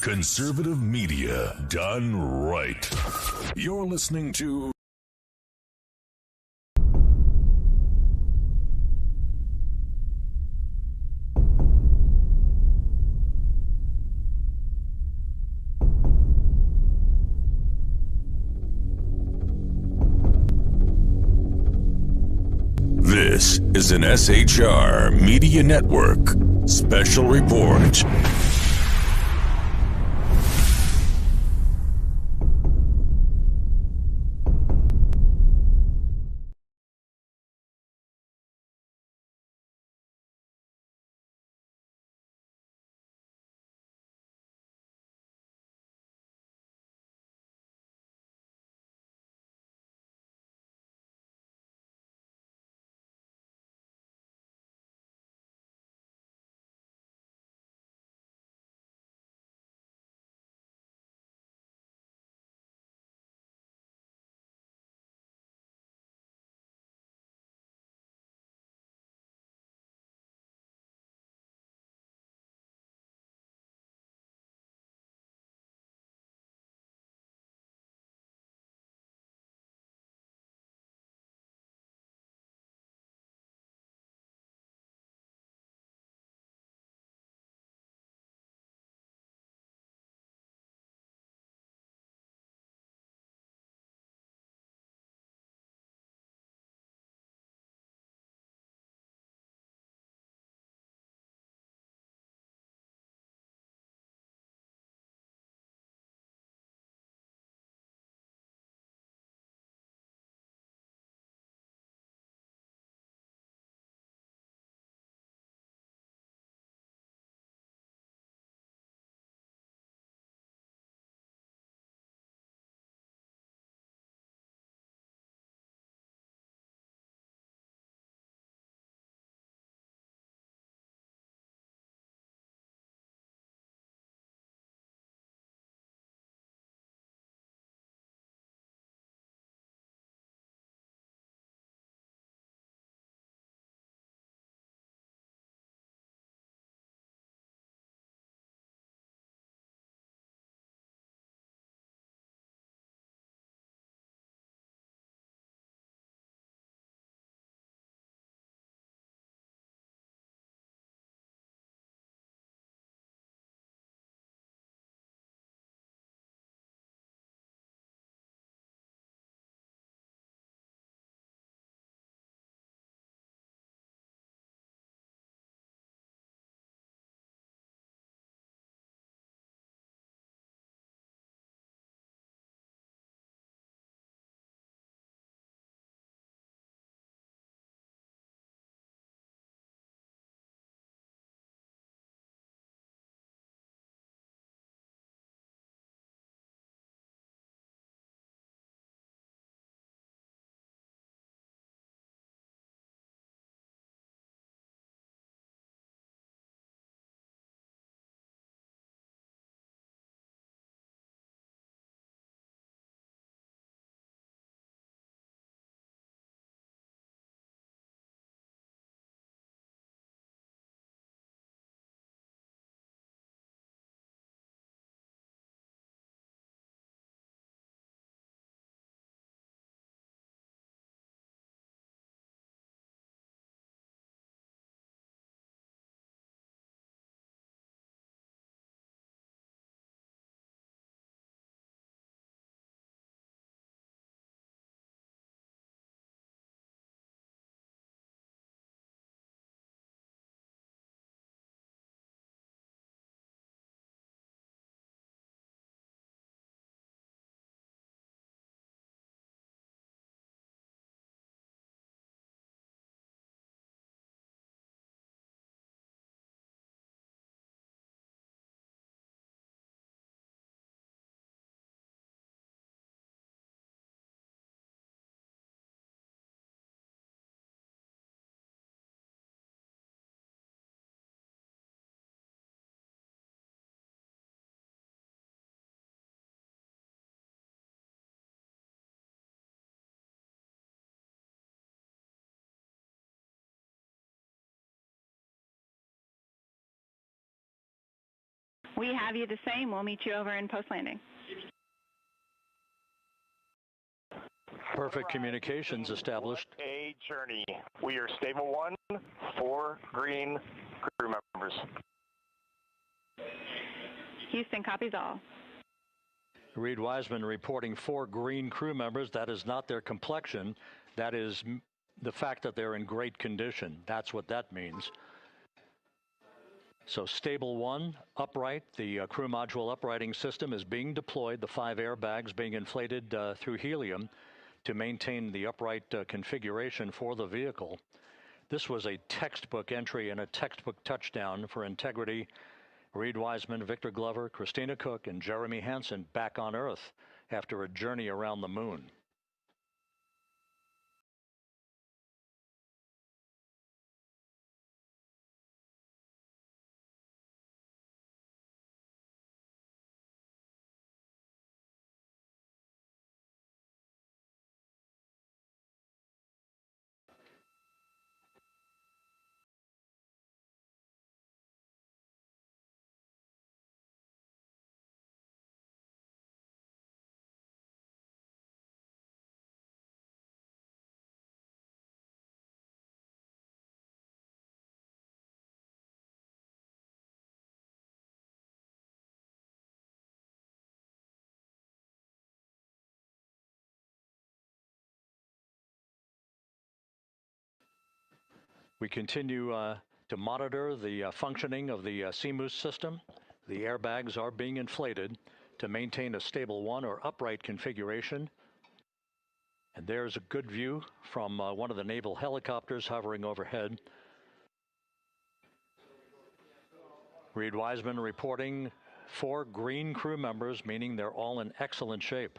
Conservative media done right. You're listening to This is an SHR Media Network special report. We have you the same. We'll meet you over in post-landing. Perfect communications established. What a journey. We are stable 1, 4 green crew members. Houston, copies all. Reed Wiseman reporting 4 green crew members. That is not their complexion. That is the fact that they're in great condition. That's what that means. So stable 1, upright. The crew module uprighting system is being deployed. The 5 airbags being inflated through helium to maintain the upright configuration for the vehicle. This was a textbook entry and a textbook touchdown for integrity. Reed Wiseman, Victor Glover, Christina Cook, and Jeremy Hansen back on Earth after a journey around the moon. We continue to monitor the functioning of the CMOOS system. The airbags are being inflated to maintain a stable 1 or upright configuration. And there's a good view from one of the naval helicopters hovering overhead. Reed Wiseman reporting 4 green crew members, meaning they're all in excellent shape.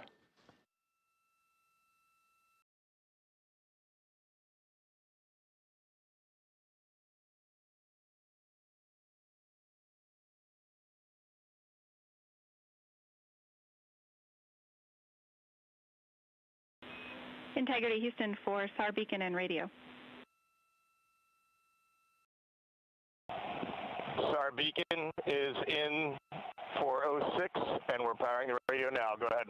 Integrity Houston for SAR beacon and radio. SAR beacon is in 406, and we're powering the radio now. Go ahead.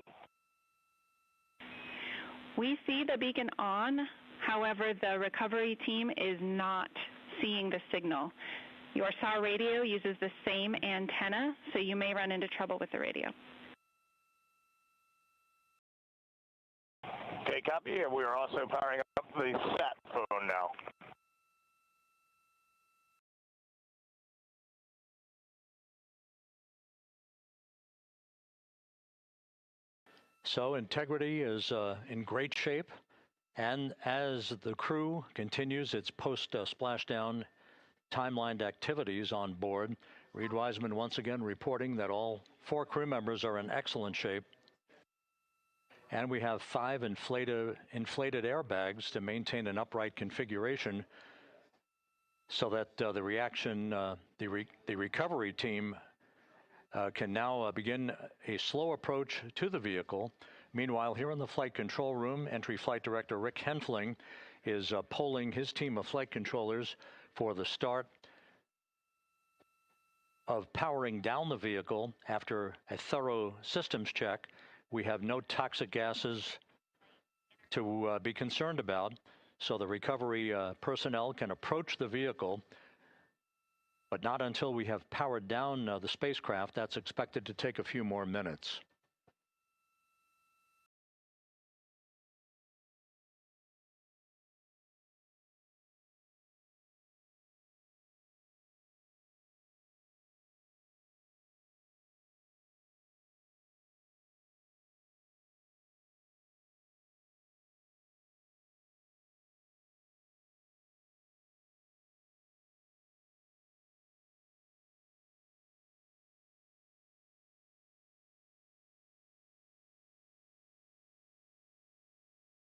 We see the beacon on. However, the recovery team is not seeing the signal. Your SAR radio uses the same antenna, so you may run into trouble with the radio. Okay, copy. And we are also powering up the sat phone now. So integrity is in great shape. And as the crew continues its post-splashdown timelined activities on board, Reed Wiseman once again reporting that all 4 crew members are in excellent shape. And we have 5 inflated airbags to maintain an upright configuration so that the recovery team can now begin a slow approach to the vehicle. Meanwhile, here in the flight control room, Entry Flight Director Rick Henfling is polling his team of flight controllers for the start of powering down the vehicle after a thorough systems check. We have no toxic gases to be concerned about, so the recovery personnel can approach the vehicle, but not until we have powered down the spacecraft. That's expected to take a few more minutes.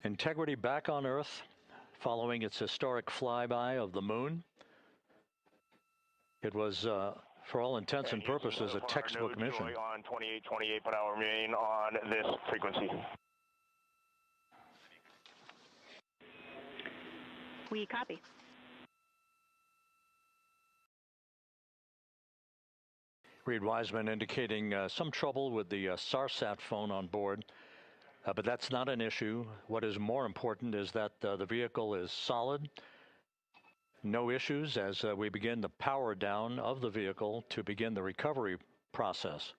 Integrity back on Earth following its historic flyby of the moon. It was, for all intents and purposes, a textbook mission. On 2828, but I'll remain on this frequency. We copy. Reed Wiseman indicating some trouble with the SARSAT phone on board, but that's not an issue. What is more important is that the vehicle is solid. No issues as we begin the power down of the vehicle to begin the recovery process.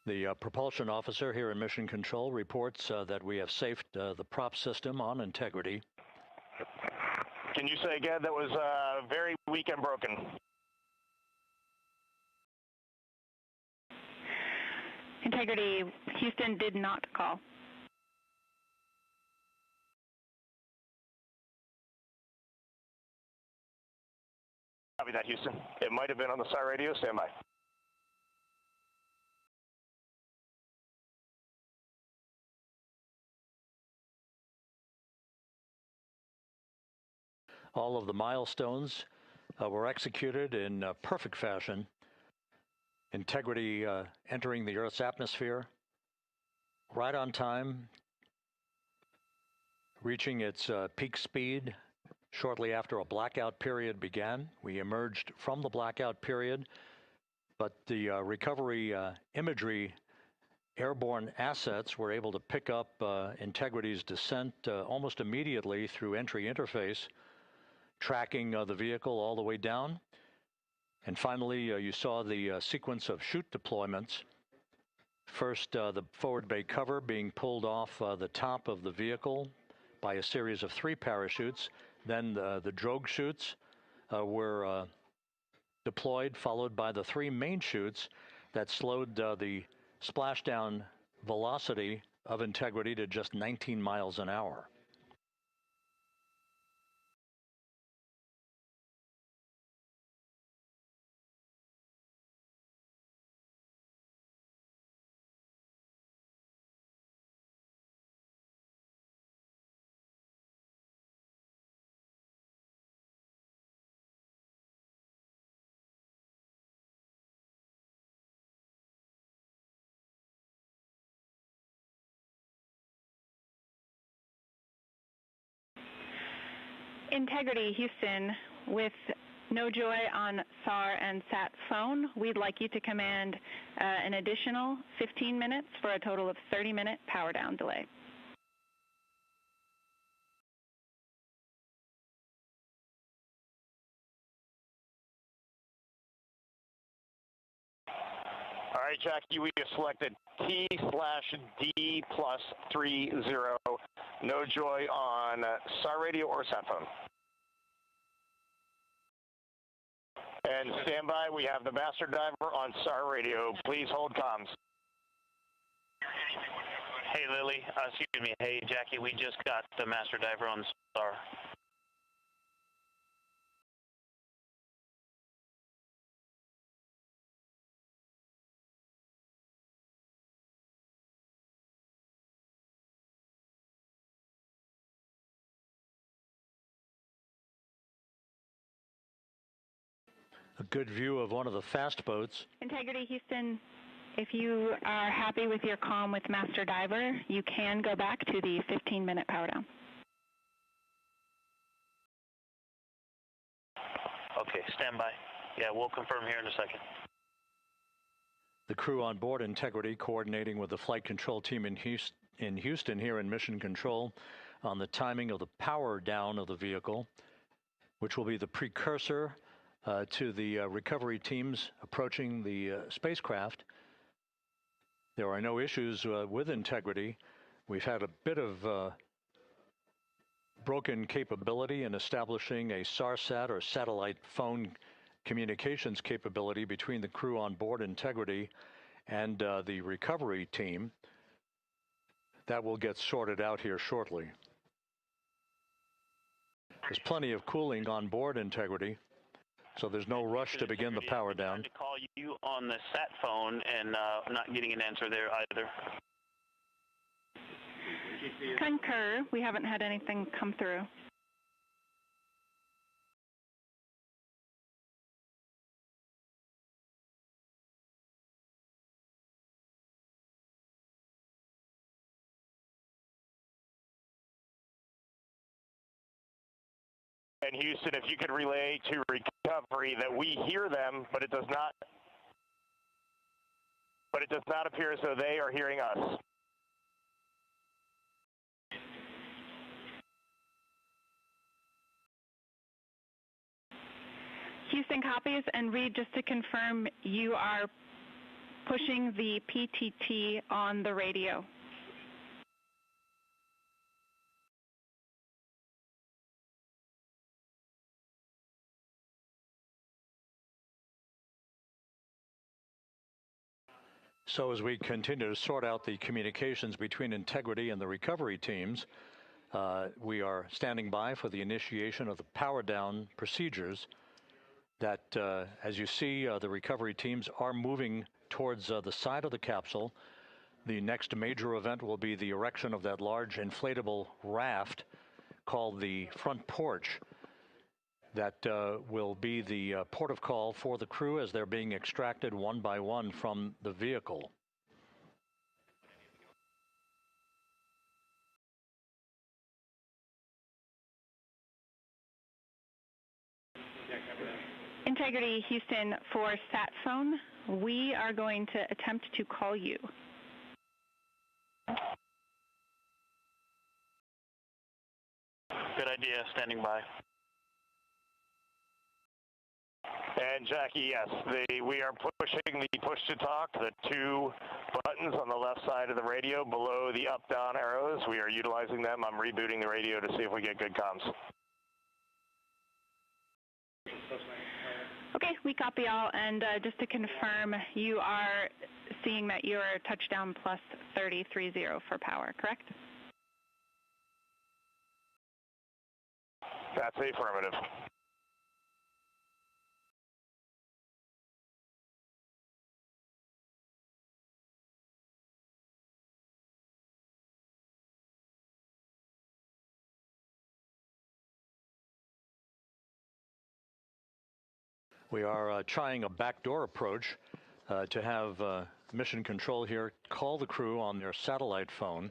The propulsion officer here in Mission Control reports that we have safed the prop system on integrity. Can you say again, that was very weak and broken? Integrity, Houston did not call. Copy that, Houston. It might have been on the SAR radio. Stand by. All of the milestones were executed in perfect fashion. Integrity entering the Earth's atmosphere right on time, reaching its peak speed shortly after a blackout period began. We emerged from the blackout period, but the recovery imagery airborne assets were able to pick up Integrity's descent almost immediately through entry interface, tracking the vehicle all the way down. And finally, you saw the sequence of chute deployments. First, the forward bay cover being pulled off the top of the vehicle by a series of 3 parachutes. Then the drogue chutes were deployed, followed by the 3 main chutes that slowed the splashdown velocity of Integrity to just 19 miles an hour. Integrity, Houston, with no joy on SAR and SAT phone, we'd like you to command an additional 15 minutes for a total of 30-minute power down delay. All right, Jackie, we have selected T/D+30. No joy on SAR radio or SAT phone. And stand by, we have the master diver on SAR radio. Please hold comms. Hey, Lily. Excuse me. Hey, Jackie, we just got the master diver on SAR. A good view of one of the fast boats. Integrity, Houston, if you are happy with your comm with Master Diver, you can go back to the 15-minute power down. Okay, stand by. Yeah, we'll confirm here in a second. The crew on board Integrity coordinating with the flight control team in Houston here in Mission Control on the timing of the power down of the vehicle, which will be the precursor to the recovery teams approaching the spacecraft. There are no issues with Integrity. We've had a bit of broken capability in establishing a SARSAT or satellite phone communications capability between the crew on board Integrity and the recovery team. That will get sorted out here shortly. There's plenty of cooling on board Integrity, so there's no rush to begin the power down. I'm trying to call you on the sat phone and not getting an answer there either. Concur. We haven't had anything come through. And Houston, if you could relay to recovery that we hear them, but it does not appear as though they are hearing us. Houston copies, and Reed, just to confirm, you are pushing the PTT on the radio. So as we continue to sort out the communications between Integrity and the recovery teams, we are standing by for the initiation of the power down procedures that, as you see, the recovery teams are moving towards the side of the capsule. The next major event will be the erection of that large inflatable raft called the front porch. That will be the port of call for the crew as they're being extracted one by one from the vehicle. Integrity, Houston, for sat phone, we are going to attempt to call you. Good idea, standing by. And Jackie, yes, we are pushing the push-to-talk, the two buttons on the left side of the radio below the up-down arrows. We are utilizing them. I'm rebooting the radio to see if we get good comms. Okay, we copy all, and just to confirm, you are seeing that you are touchdown plus 3030 for power, correct? That's affirmative. We are trying a backdoor approach to have mission control here call the crew on their satellite phone.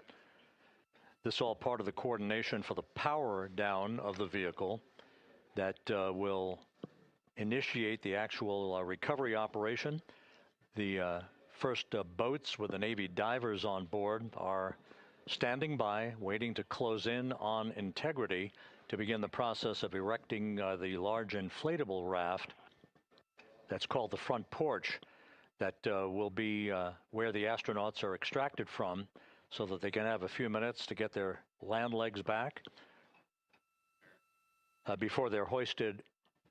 This is all part of the coordination for the power down of the vehicle that will initiate the actual recovery operation. The first boats with the Navy divers on board are standing by, waiting to close in on Integrity to begin the process of erecting the large inflatable raft that's called the front porch that will be where the astronauts are extracted from so that they can have a few minutes to get their land legs back before they're hoisted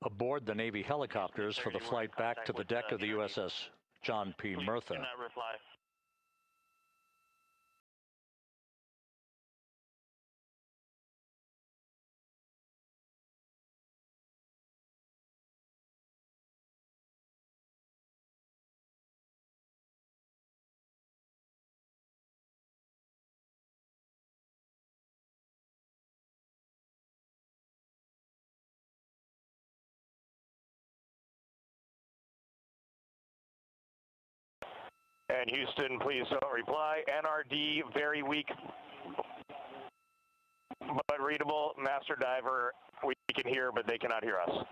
aboard the Navy helicopters for the flight back to the deck of the USS John P. Murtha. And Houston, please don't reply. NRD, very weak, but readable. Master diver, we can hear, but they cannot hear us.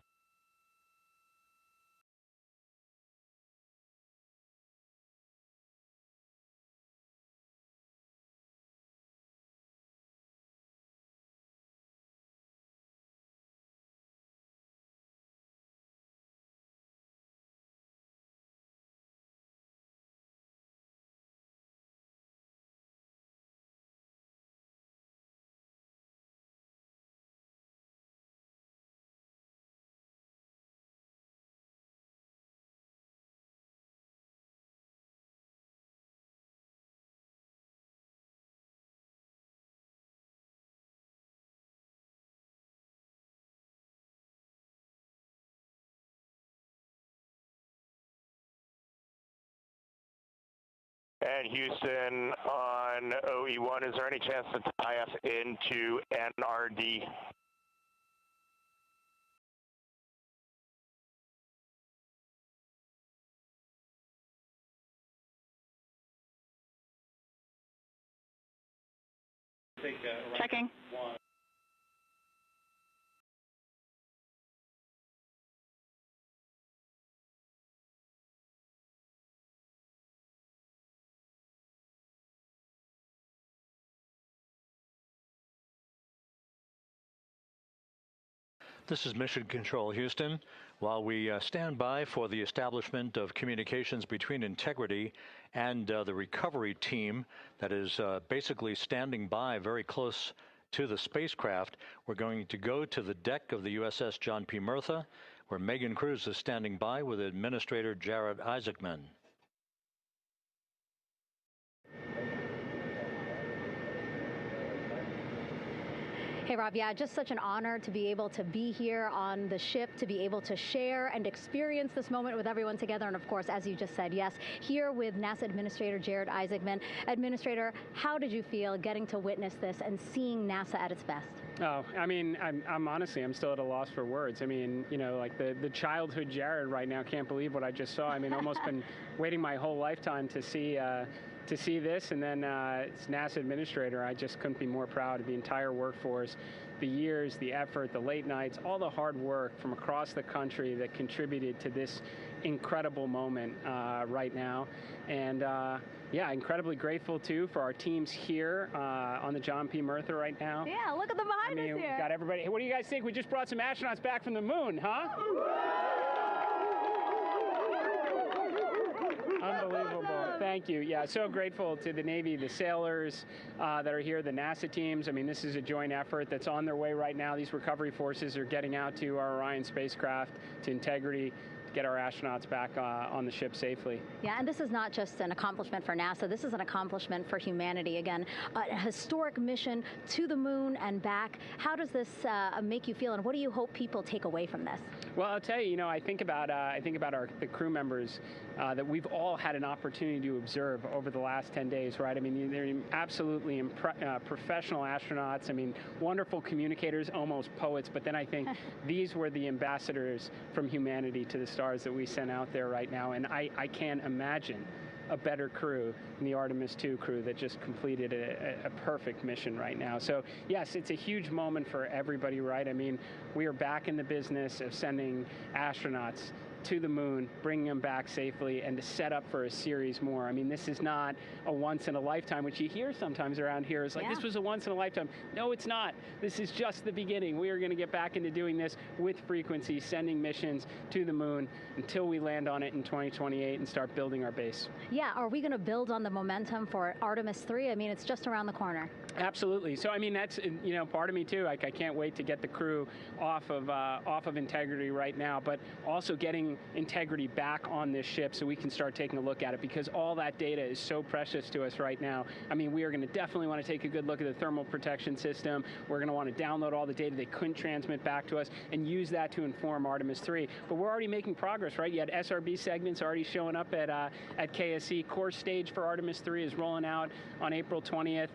And Houston on OE1, is there any chance to tie us into NRD? Checking. This is Mission Control, Houston. While we stand by for the establishment of communications between Integrity and the recovery team that is basically standing by very close to the spacecraft, we're going to go to the deck of the USS John P. Murtha, where Megan Cruz is standing by with Administrator Jared Isaacman. Hey, Rob, yeah, just such an honor to be able to be here on the ship, to be able to share and experience this moment with everyone together. And of course, as you just said, yes, here with NASA Administrator Jared Isaacman. Administrator, how did you feel getting to witness this and seeing NASA at its best? Oh, I mean, I'm honestly, I'm still at a loss for words. I mean, you know, like the childhood Jared right now can't believe what I just saw. I mean, almost been waiting my whole lifetime to see this, and then it's NASA Administrator. I just couldn't be more proud of the entire workforce, the years, the effort, the late nights, all the hard work from across the country that contributed to this incredible moment right now. And yeah, incredibly grateful too for our teams here on the John P. Murtha right now. Yeah, look at them behind us here. We got everybody. Hey, what do you guys think? We just brought some astronauts back from the moon, huh? Unbelievable. Thank you. Yeah, so grateful to the Navy, the sailors that are here, the NASA teams. I mean, this is a joint effort that's on their way right now. These recovery forces are getting out to our Orion spacecraft, to Integrity, to get our astronauts back on the ship safely. Yeah, and this is not just an accomplishment for NASA. This is an accomplishment for humanity. Again, a historic mission to the moon and back. How does this make you feel, and what do you hope people take away from this? Well, I'll tell you, I think about the crew members that we've all had an opportunity to observe over the last 10 days, right? I mean, they're absolutely professional astronauts. I mean, wonderful communicators, almost poets. But then I think these were the ambassadors from humanity to the stars that we sent out there right now. And I can't imagine a better crew than the Artemis II crew that just completed a perfect mission right now. So yes, it's a huge moment for everybody, right? I mean, we are back in the business of sending astronauts to the moon, bringing them back safely, and to set up for a series more. I mean, this is not a once in a lifetime, which you hear sometimes around here. It's like, this was a once in a lifetime. No, it's not. This is just the beginning. We are going to get back into doing this with frequency, sending missions to the moon until we land on it in 2028 and start building our base. Yeah, are we going to build on the momentum for Artemis 3? I mean, it's just around the corner. Absolutely. So, I mean, that's, part of me too. Like, I can't wait to get the crew off of Integrity right now, but also getting Integrity back on this ship so we can start taking a look at it, because all that data is so precious to us right now. I mean, we are going to definitely want to take a good look at the thermal protection system. We're going to want to download all the data they couldn't transmit back to us and use that to inform Artemis 3. But we're already making progress, right? You had SRB segments already showing up at KSC. Core stage for Artemis 3 is rolling out on April 20th.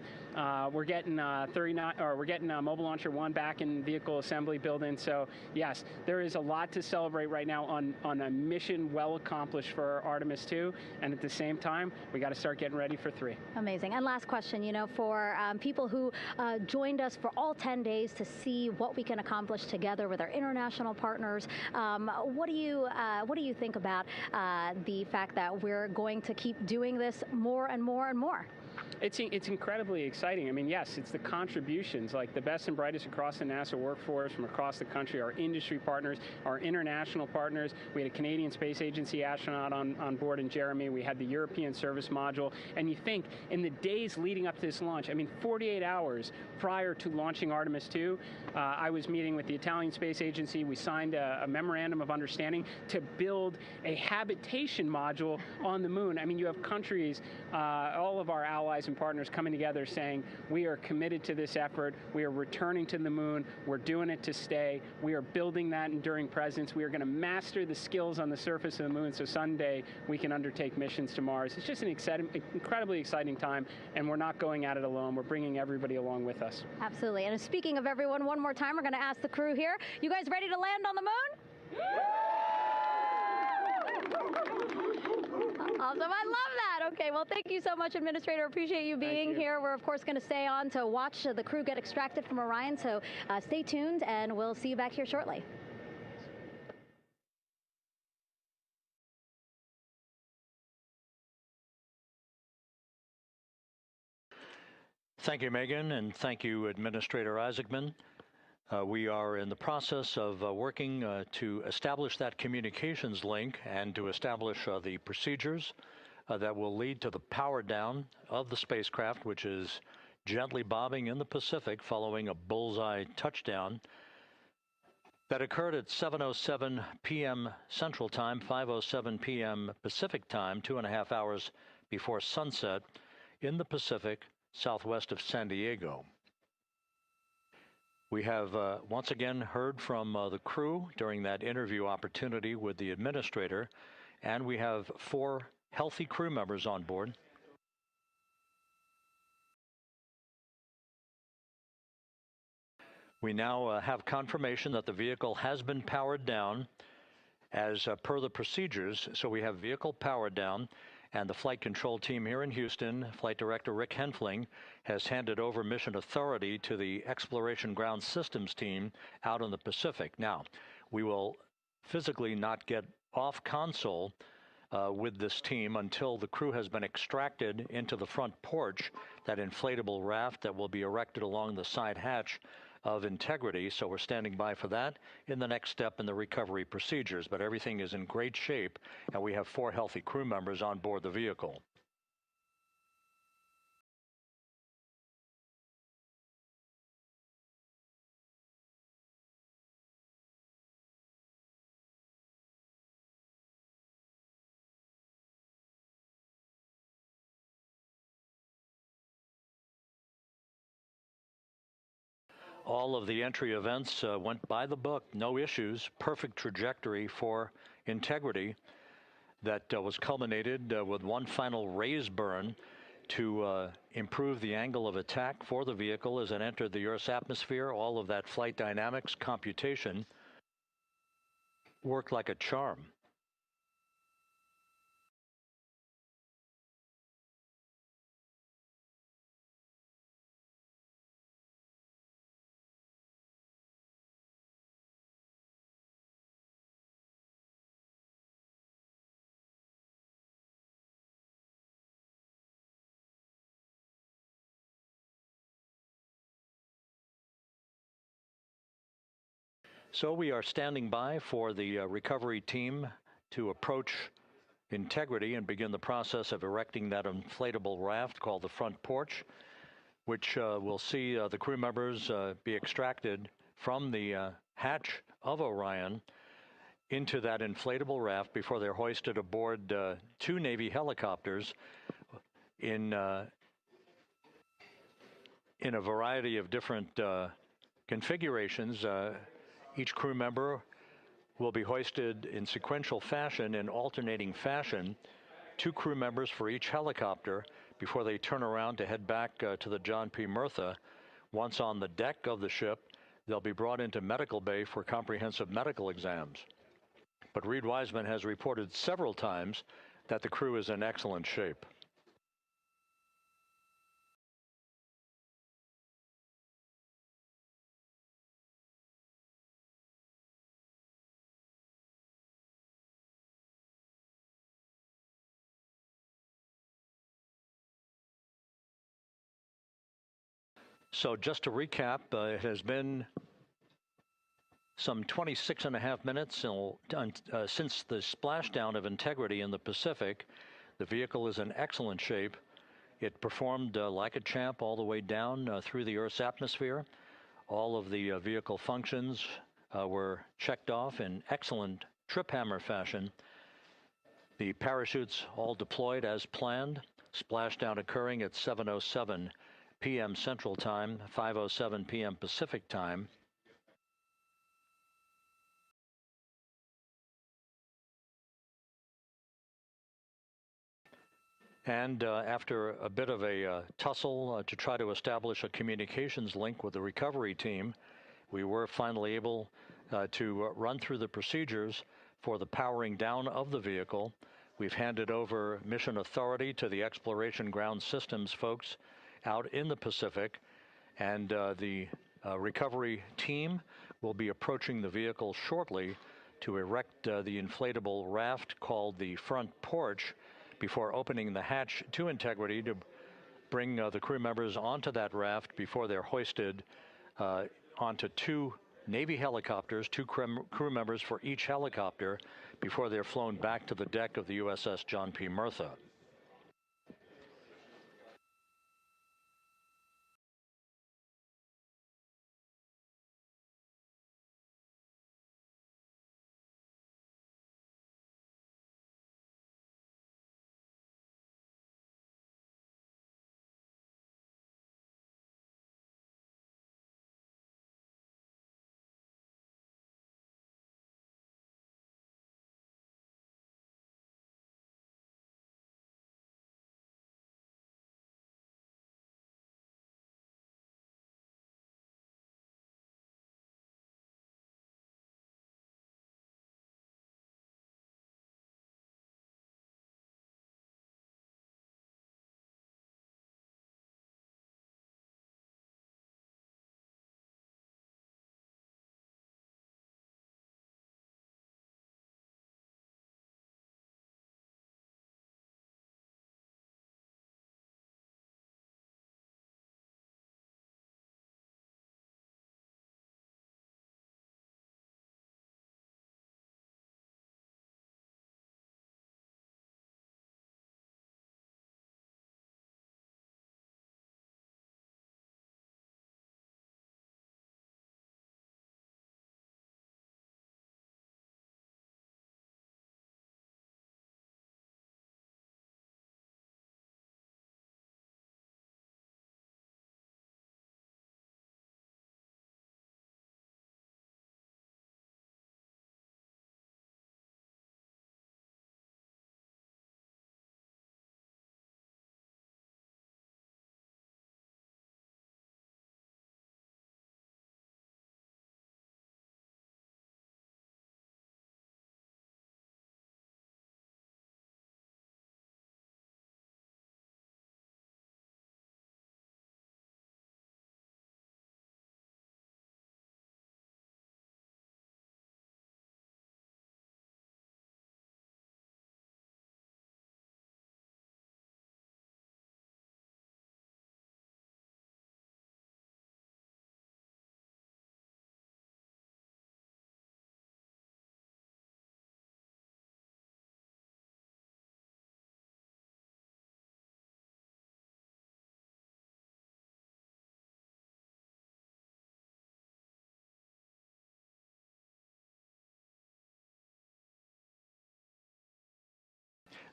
We're getting Mobile Launcher 1 back in vehicle assembly building. So yes, there is a lot to celebrate right now on a mission well accomplished for Artemis 2, and at the same time, we got to start getting ready for 3. Amazing. And last question, for people who joined us for all 10 days to see what we can accomplish together with our international partners, what do you think about the fact that we're going to keep doing this more and more and more? It's incredibly exciting. I mean, yes, it's the contributions, like the best and brightest across the NASA workforce from across the country, our industry partners, our international partners. We had a Canadian Space Agency astronaut on board in Jeremy. We had the European Service Module. And you think, in the days leading up to this launch, I mean, 48 hours prior to launching Artemis 2, I was meeting with the Italian Space Agency. We signed a memorandum of understanding to build a habitation module on the moon. I mean, you have countries, all of our allies Horizon partners coming together saying, we are committed to this effort, we are returning to the moon, we're doing it to stay, we are building that enduring presence, we are going to master the skills on the surface of the moon so someday we can undertake missions to Mars. It's just an incredibly exciting time, and we're not going at it alone. We're bringing everybody along with us. Absolutely. And speaking of everyone, one more time, we're going to ask the crew here, you guys ready to land on the moon? Awesome. I love that. Okay, well, thank you so much, Administrator. Appreciate you being here. We're, of course, going to stay on to watch the crew get extracted from Orion, so stay tuned, and we'll see you back here shortly. Thank you, Megan, and thank you, Administrator Isaacman. We are in the process of working to establish that communications link and to establish the procedures that will lead to the power down of the spacecraft, which is gently bobbing in the Pacific following a bullseye touchdown that occurred at 7:07 p.m. Central Time, 5:07 p.m. Pacific Time, 2.5 hours before sunset in the Pacific, southwest of San Diego. We have once again heard from the crew during that interview opportunity with the administrator, and we have 4 healthy crew members on board. We now have confirmation that the vehicle has been powered down as per the procedures. So we have vehicle powered down, and the flight control team here in Houston, Flight Director Rick Henfling, has handed over mission authority to the Exploration Ground Systems team out in the Pacific. Now, we will physically not get off console with this team until the crew has been extracted into the front porch, that inflatable raft that will be erected along the side hatch of Integrity. So we're standing by for that in the next step in the recovery procedures. But everything is in great shape, and we have 4 healthy crew members on board the vehicle. All of the entry events went by the book, no issues, perfect trajectory for Integrity that was culminated with one final raise burn to improve the angle of attack for the vehicle as it entered the Earth's atmosphere. All of that flight dynamics computation worked like a charm. So we are standing by for the recovery team to approach Integrity and begin the process of erecting that inflatable raft called the front porch, which will see the crew members be extracted from the hatch of Orion into that inflatable raft before they're hoisted aboard 2 Navy helicopters in a variety of different configurations. Each crew member will be hoisted in sequential fashion, in alternating fashion, 2 crew members for each helicopter before they turn around to head back to the John P. Murtha. Once on the deck of the ship, they'll be brought into medical bay for comprehensive medical exams. But Reed Wiseman has reported several times that the crew is in excellent shape. So just to recap, it has been some 26.5 minutes since the splashdown of Integrity in the Pacific. The vehicle is in excellent shape. It performed like a champ all the way down through the Earth's atmosphere. All of the vehicle functions were checked off in excellent trip hammer fashion. The parachutes all deployed as planned. Splashdown occurring at 7:07 p.m. Central Time, 5:07 p.m. Pacific Time. And after a bit of a tussle to try to establish a communications link with the recovery team, we were finally able to run through the procedures for the powering down of the vehicle. We've handed over mission authority to the Exploration Ground Systems folks out in the Pacific, and the recovery team will be approaching the vehicle shortly to erect the inflatable raft called the front porch before opening the hatch to Integrity to bring the crew members onto that raft before they're hoisted onto two Navy helicopters, two crew members for each helicopter, before they're flown back to the deck of the USS John P. Murtha.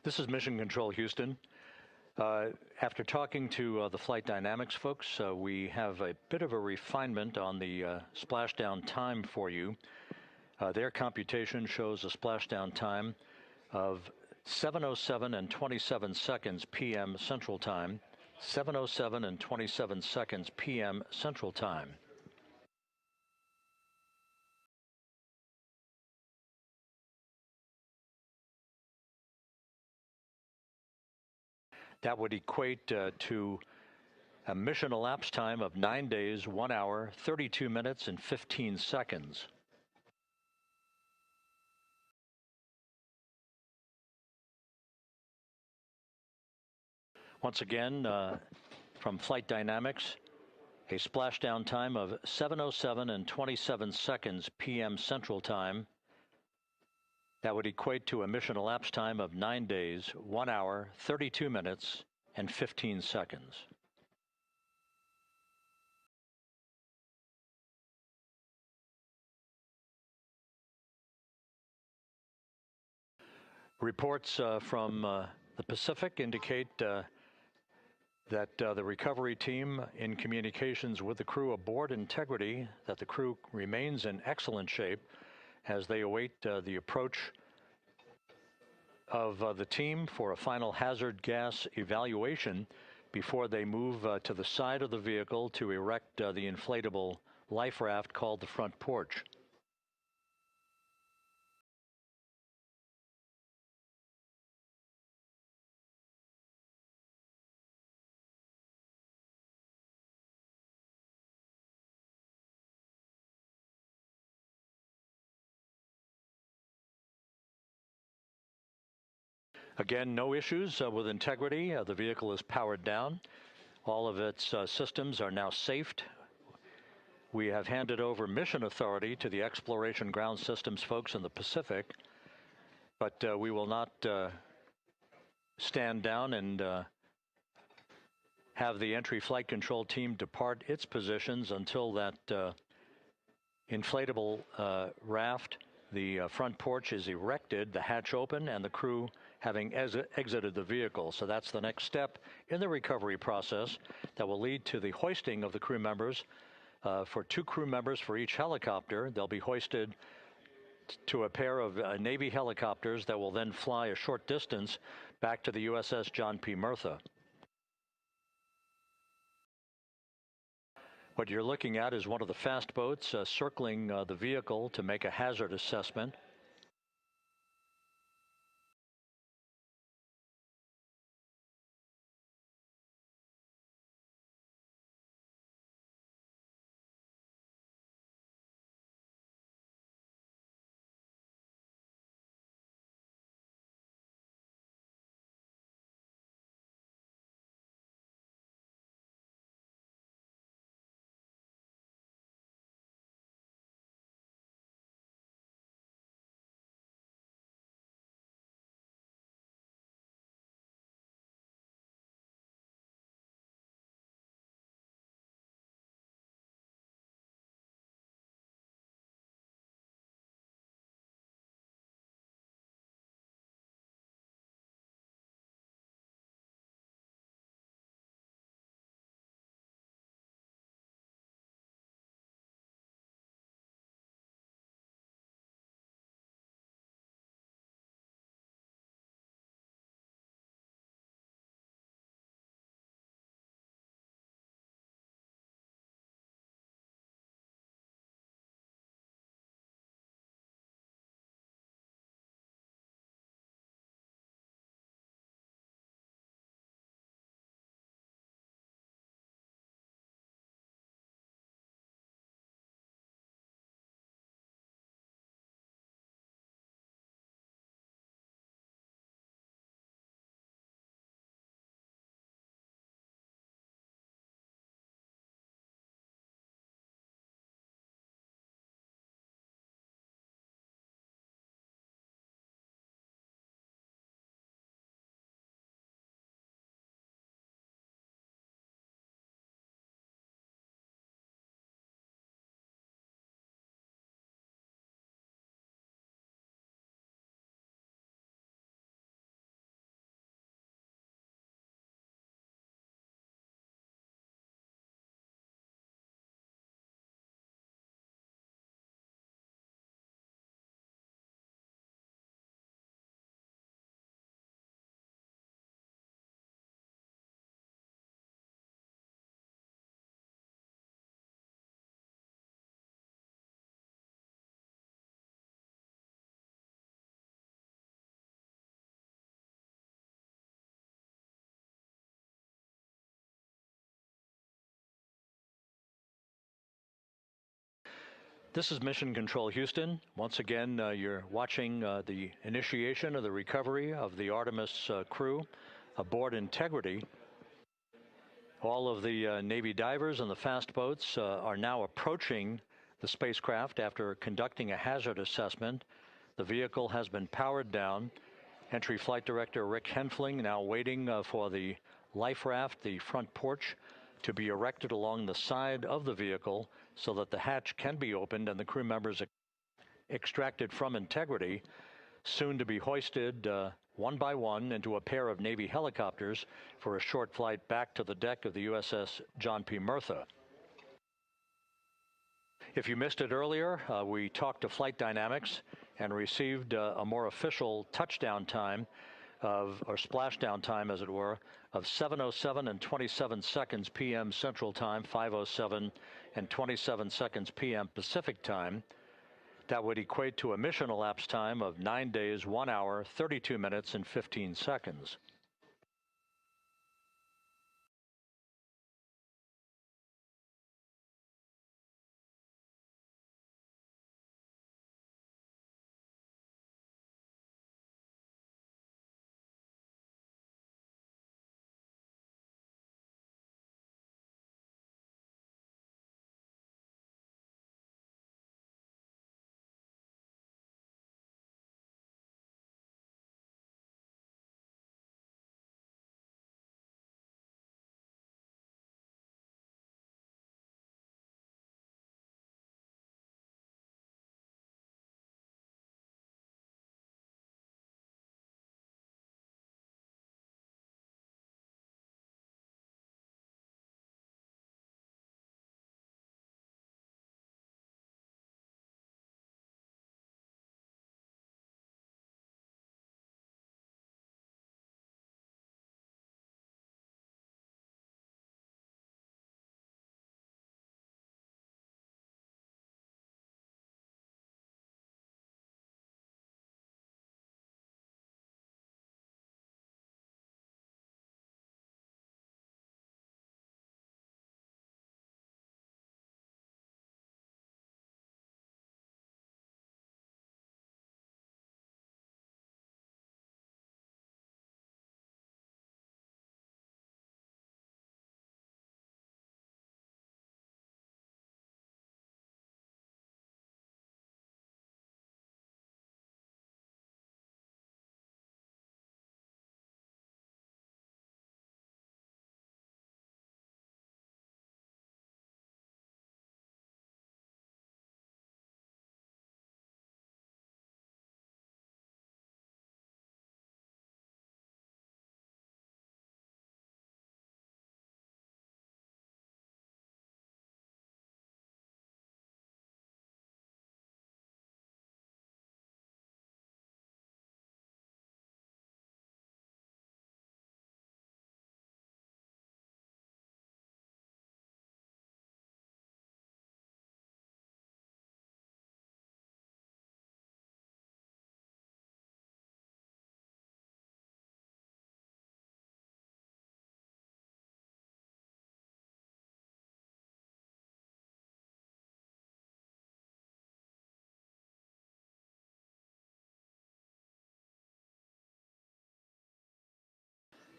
This is Mission Control Houston. After talking to the flight dynamics folks, we have a bit of a refinement on the splashdown time for you. Their computation shows a splashdown time of 7:07 and 27 seconds p.m. Central Time, 7:07 and 27 seconds p.m. Central Time. That would equate to a mission elapsed time of 9 days, 1 hour, 32 minutes, and 15 seconds. Once again, from Flight Dynamics, a splashdown time of 7:07 and 27 seconds p.m. Central Time. That would equate to a mission elapsed time of 9 days, 1 hour, 32 minutes, and 15 seconds. Reports from the Pacific indicate that the recovery team in communications with the crew aboard Integrity, that the crew remains in excellent shape as they await the approach of the team for a final hazard gas evaluation before they move to the side of the vehicle to erect the inflatable life raft called the front porch. Again, no issues with Integrity. The vehicle is powered down. All of its systems are now safed. We have handed over mission authority to the Exploration Ground Systems folks in the Pacific, but we will not stand down and have the entry flight control team depart its positions until that inflatable raft, the front porch, is erected, the hatch open, and the crew having exited the vehicle. So that's the next step in the recovery process that will lead to the hoisting of the crew members. For 2 crew members for each helicopter, they'll be hoisted to a pair of Navy helicopters that will then fly a short distance back to the USS John P. Murtha. What you're looking at is one of the fast boats circling the vehicle to make a hazard assessment. This is Mission Control Houston. Once again, you're watching the initiation of the recovery of the Artemis crew aboard Integrity. All of the Navy divers and the fast boats are now approaching the spacecraft after conducting a hazard assessment. The vehicle has been powered down. Entry Flight Director Rick Henfling now waiting for the life raft, the front porch, to be erected along the side of the vehicle so that the hatch can be opened and the crew members extracted from Integrity, soon to be hoisted one by one into a pair of Navy helicopters for a short flight back to the deck of the USS John P. Murtha. If you missed it earlier, we talked to Flight Dynamics and received a more official touchdown time or splashdown time, as it were, of 7:07 and 27 seconds p.m. Central Time, 5:07 and 27 seconds p.m. Pacific Time. That would equate to a mission elapsed time of 9 days, 1 hour, 32 minutes, and 15 seconds.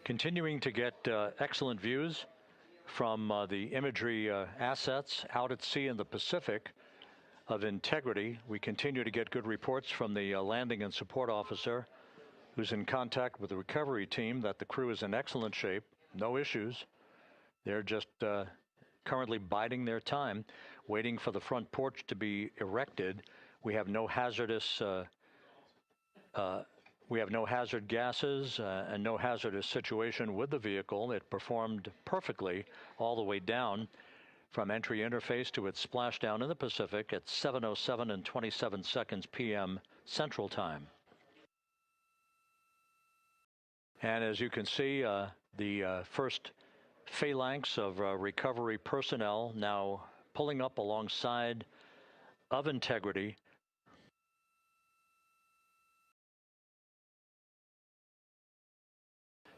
Continuing to get excellent views from the imagery assets out at sea in the Pacific of Integrity. We continue to get good reports from the landing and support officer, who's in contact with the recovery team, that the crew is in excellent shape, no issues. They're just currently biding their time, waiting for the front porch to be erected. We have no hazardous hazard gases and no hazardous situation with the vehicle. It performed perfectly all the way down from entry interface to its splashdown in the Pacific at 7:07 and 27 seconds p.m. Central Time. And as you can see, the first phalanx of recovery personnel now pulling up alongside of Integrity.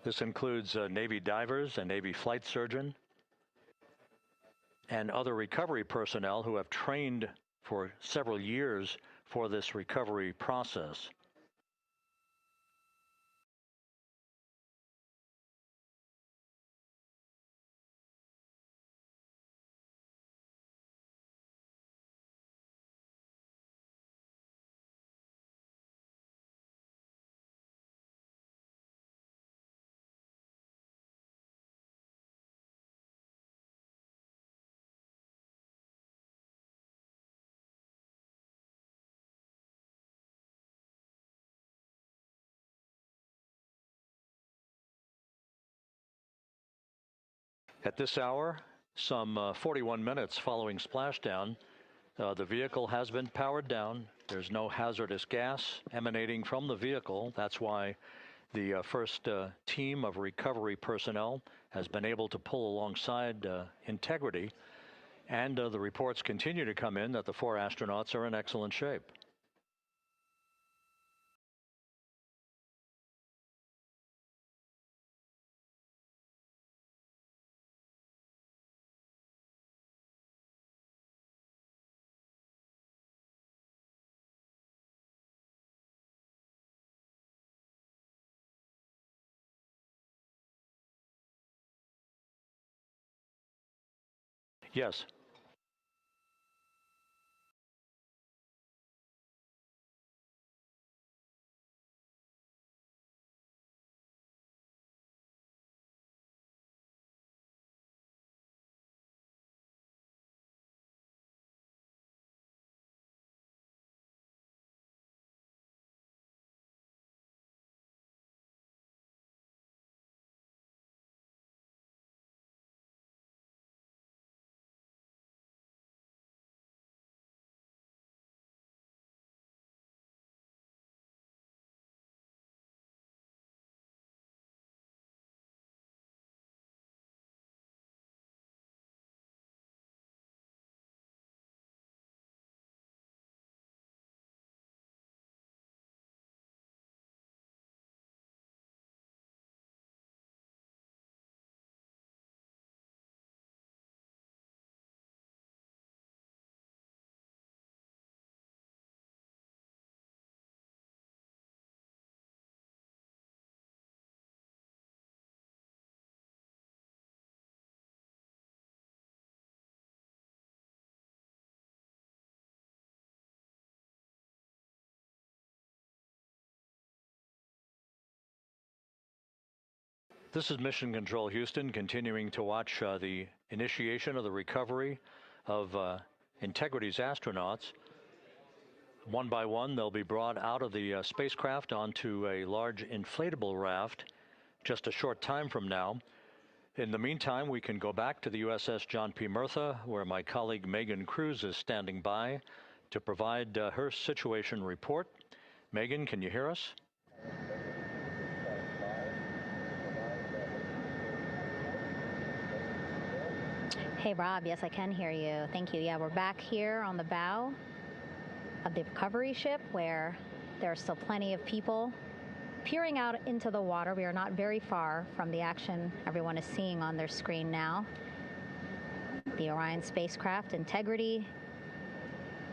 This includes Navy divers, a Navy flight surgeon, and other recovery personnel who have trained for several years for this recovery process. At this hour, some 41 minutes following splashdown, the vehicle has been powered down. There's no hazardous gas emanating from the vehicle. That's why the first team of recovery personnel has been able to pull alongside Integrity. And the reports continue to come in that the 4 astronauts are in excellent shape. Yes. This is Mission Control Houston, continuing to watch the initiation of the recovery of Integrity's astronauts. One by one, they'll be brought out of the spacecraft onto a large inflatable raft just a short time from now. In the meantime, we can go back to the USS John P. Murtha, where my colleague Megan Cruz is standing by to provide her situation report. Megan, can you hear us? Hey, Rob. Yes, I can hear you. Thank you. Yeah, we're back here on the bow of the recovery ship where there are still plenty of people peering out into the water. We are not very far from the action everyone is seeing on their screen now. The Orion spacecraft, Integrity,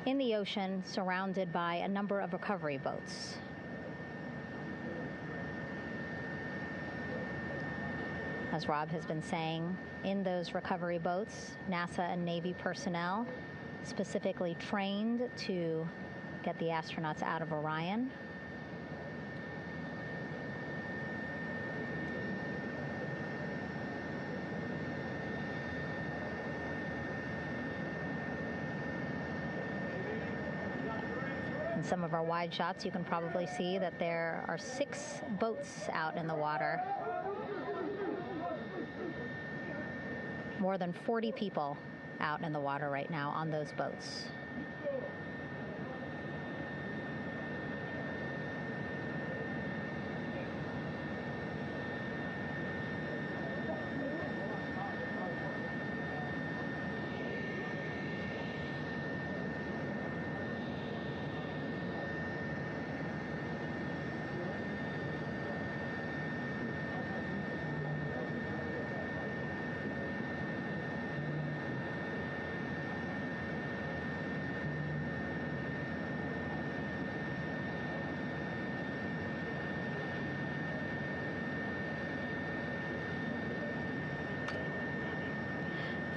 in the ocean, surrounded by a number of recovery boats. As Rob has been saying, in those recovery boats, NASA and Navy personnel specifically trained to get the astronauts out of Orion. In some of our wide shots, you can probably see that there are 6 boats out in the water. More than 40 people out in the water right now on those boats.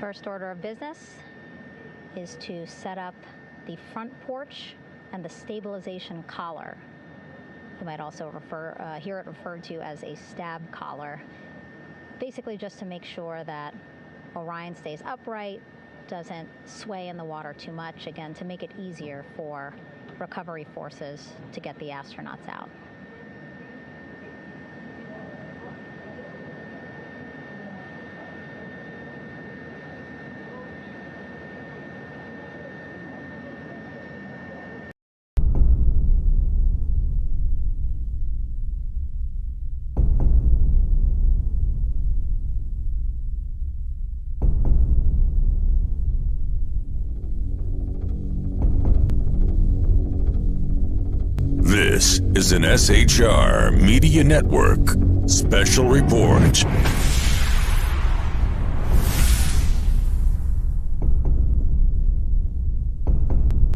First order of business is to set up the front porch and the stabilization collar. You might also hear it referred to as a stab collar. Basically just to make sure that Orion stays upright, doesn't sway in the water too much, again, to make it easier for recovery forces to get the astronauts out. This is an SHR Media Network special report.